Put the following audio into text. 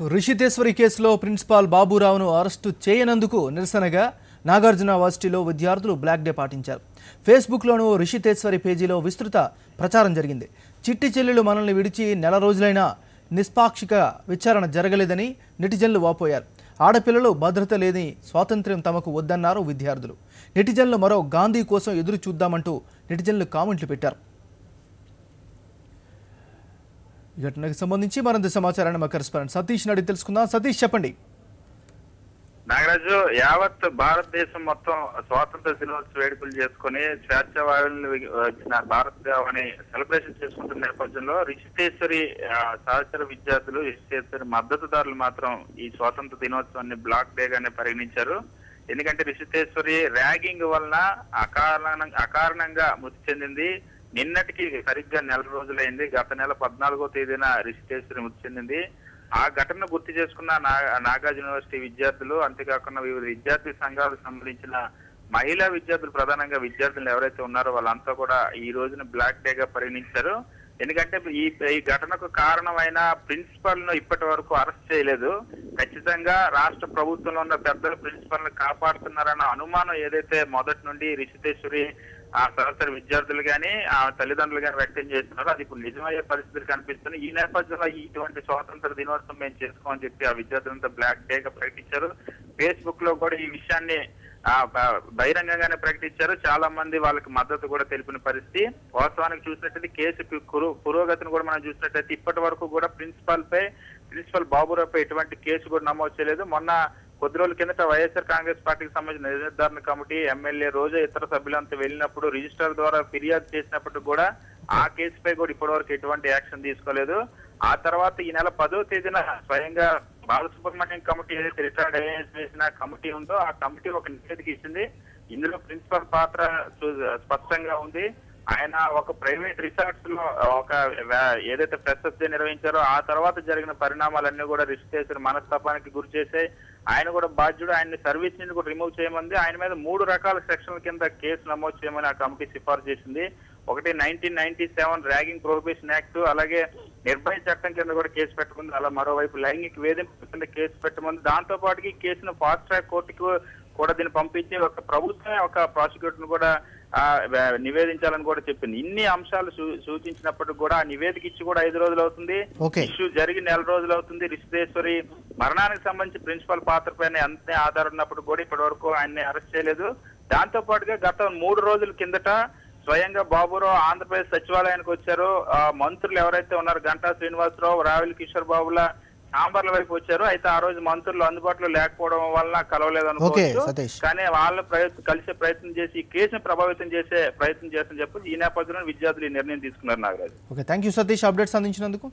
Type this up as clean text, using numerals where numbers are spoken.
రిషితేశ్వరి కేసులో principal బాబురావును arrest చేయనందుకు నిరసనగా నాగార్జున యూనివర్సిటీలో విద్యార్థులు బ్లాక్ డే పాటించారు. ఫేస్బుక్లోనూ రిషితేశ్వరి పేజీలో విస్తృత ప్రచారం జరిగింది. చిట్టి చెల్లెలు మనల్ని విడిచి నెల రోజులైనా నిష్పాక్షిక విచారణ జరగలేదని నెటిజన్లు వాపోయారు. ఆడపిల్లలు భద్రత లేని స్వాతంత్ర్యం తమకు వద్దన్నారు విద్యార్థులు. నెటిజన్లు మరో గాంధీ కోసం ఎదురు చూద్దామంటూ నెటిజన్లు కామెంట్లు పెట్టారు. ఈ ఘటనకు సంబంధించి మరింత సమాచారాన్ని మా కరెస్పాండెంట్ సతీష్ అడిగి తెలుసుకుందాం. సతీష్, చెప్పండి. నాగరాజు, యావత్ భారతదేశం మొత్తం స్వాతంత్ర దినోత్సవ వేడుకలు చేసుకుని స్వేచ్ఛావాయువులను వచ్చిన భారతదేవాన్ని సెలబ్రేషన్ చేసుకుంటున్న నేపథ్యంలో రిషితేశ్వరి సహచర విద్యార్థులు, రిషితేశ్వరి మద్దతుదారులు మాత్రం ఈ స్వాతంత్ర దినోత్సవాన్ని బ్లాక్ డే గానే పరిగణించారు. ఎందుకంటే రిషితేశ్వరి ర్యాగింగ్ వలన అకారణంగా మృతి చెందింది. నిన్నటికి సరిగ్గా నెల రోజులైంది. గత నెల 14వ తేదీన రిషితేశ్వరి మృతి చెందింది. ఆ ఘటనను గుర్తు చేసుకున్న నాగార్జున యూనివర్సిటీ విద్యార్థులు, అంతేకాకుండా వివిధ విద్యార్థి సంఘాలకు సంబంధించిన మహిళా విద్యార్థులు, ప్రధానంగా విద్యార్థులు ఎవరైతే ఉన్నారో వాళ్ళంతా కూడా ఈ రోజున బ్లాక్ డే గా పరిగణించారు. ఎందుకంటే ఈ ఘటనకు కారణమైన ప్రిన్సిపల్ ను ఇప్పటి వరకు అరెస్ట్ చేయలేదు. ఖచ్చితంగా రాష్ట్ర ప్రభుత్వంలో ఉన్న పెద్దలు ప్రిన్సిపల్ ను కాపాడుతున్నారన్న అనుమానం ఏదైతే మొదటి నుండి రిషితేశ్వరి ఆ సహచర విద్యార్థులు గాని ఆ తల్లిదండ్రులు గాని వ్యక్తం చేస్తున్నారు, అది ఇప్పుడు నిజమయ్యే పరిస్థితులు కనిపిస్తున్నాయి. ఈ నేపథ్యంలో ఇటువంటి స్వాతంత్ర దినోత్సవం మేము చేసుకోమని చెప్పి ఆ విద్యార్థులంతా బ్లాక్ డే గా ప్రకటించారు. ఫేస్బుక్ లో కూడా ఈ విషయాన్ని బహిరంగంగానే ప్రకటించారు. చాలా మంది వాళ్ళకి మద్దతు కూడా తెలిపిన పరిస్థితి. వాస్తవానికి చూసినట్టయితే కేసు పురోగతిని కూడా మనం చూసినట్టయితే ఇప్పటి వరకు కూడా ప్రిన్సిపల్ బాబురావుపై ఎటువంటి కేసు కూడా నమోదు చేయలేదు. మొన్న కొద్ది రోజుల కిందట వైఎస్ఆర్ కాంగ్రెస్ పార్టీకి సంబంధించిన నిర్ధారణ కమిటీ, ఎమ్మెల్యే రోజా ఇతర సభ్యులంతా వెళ్ళినప్పుడు రిజిస్టర్ ద్వారా ఫిర్యాదు చేసినప్పుడు కూడా ఆ కేసుపై కూడా ఇప్పటి వరకు ఎటువంటి యాక్షన్ తీసుకోలేదు. ఆ తర్వాత ఈ నెల 10వ తేదీన స్వయంగా బాలసుబ్రహ్మణ్యం కమిటీ ఏదైతే రిటైర్డ్ ఐఏఎస్ వేసిన కమిటీ ఉందో ఆ కమిటీ ఒక నివేదిక ఇచ్చింది. ఇందులో ప్రిన్సిపల్ పాత్ర స్పష్టంగా ఉంది. ఆయన ఒక ప్రైవేట్ రిసార్ట్స్ లో ఏదైతే ఫ్రెషర్స్ డే నిర్వహించారో ఆ తర్వాత జరిగిన పరిణామాలన్నీ కూడా రిషితేశ్వరి మనస్తాపానికి గురి చేశాయి. ఆయన కూడా బాధ్యుడు. ఆయన్ని సర్వీస్ నుండి కూడా రిమూవ్ చేయమంది. ఆయన మీద 3 రకాల సెక్షన్ల కింద కేసు నమోదు చేయమని ఆ కమిటీ సిఫార్సు చేసింది. ఒకటి 1997 ర్యాగింగ్ ప్రొహిబిషన్ యాక్ట్, అలాగే నిర్భయ చట్టం కింద కూడా కేసు పెట్టమంది. అలా మరోవైపు లైంగిక వేధింపు కింద కేసు పెట్టమంది. దాంతో పాటుకి కేసును ఫాస్ట్ ట్రాక్ కోర్టుకు కూడా దీన్ని పంపించి ఒక ప్రభుత్వమే ఒక ప్రాసిక్యూటర్ ను కూడా నివేదించాలని కూడా చెప్పింది. ఇన్ని అంశాలు సూచించినప్పటికీ కూడా ఆ నివేదిక ఇచ్చి కూడా 5 రోజులు అవుతుంది. ఇష్యూ జరిగి నెల రోజులు అవుతుంది. రిషితేశ్వరి మరణానికి సంబంధించి ప్రిన్సిపల్ పాత్ర పైన ఎంత ఆధారం ఉన్నప్పుడు కూడా ఇప్పటి వరకు ఆయన్ని అరెస్ట్ చేయలేదు. దాంతో పాటుగా గత 3 రోజుల కిందట స్వయంగా బాబురావు ఆంధ్రప్రదేశ్ సచివాలయానికి వచ్చారు. మంత్రులు ఎవరైతే ఉన్నారు, గంటా శ్రీనివాసరావు, రావిల్ కిషోర్ బాబుల చాంబర్ల వైపు వచ్చారు. అయితే ఆ రోజు మంత్రులు అందుబాటులో లేకపోవడం వల్ల కలవలేదు అనుకోవచ్చు. కానీ వాళ్ళు కలిసే ప్రయత్నం చేసి ఈ కేసును ప్రభావితం చేసే ప్రయత్నం చేస్తారని చెప్పి ఈ నేపథ్యంలో విద్యార్థులు ఈ నిర్ణయం తీసుకున్నారు. Nagaraju, thank you Satish, updates అందించినందుకు.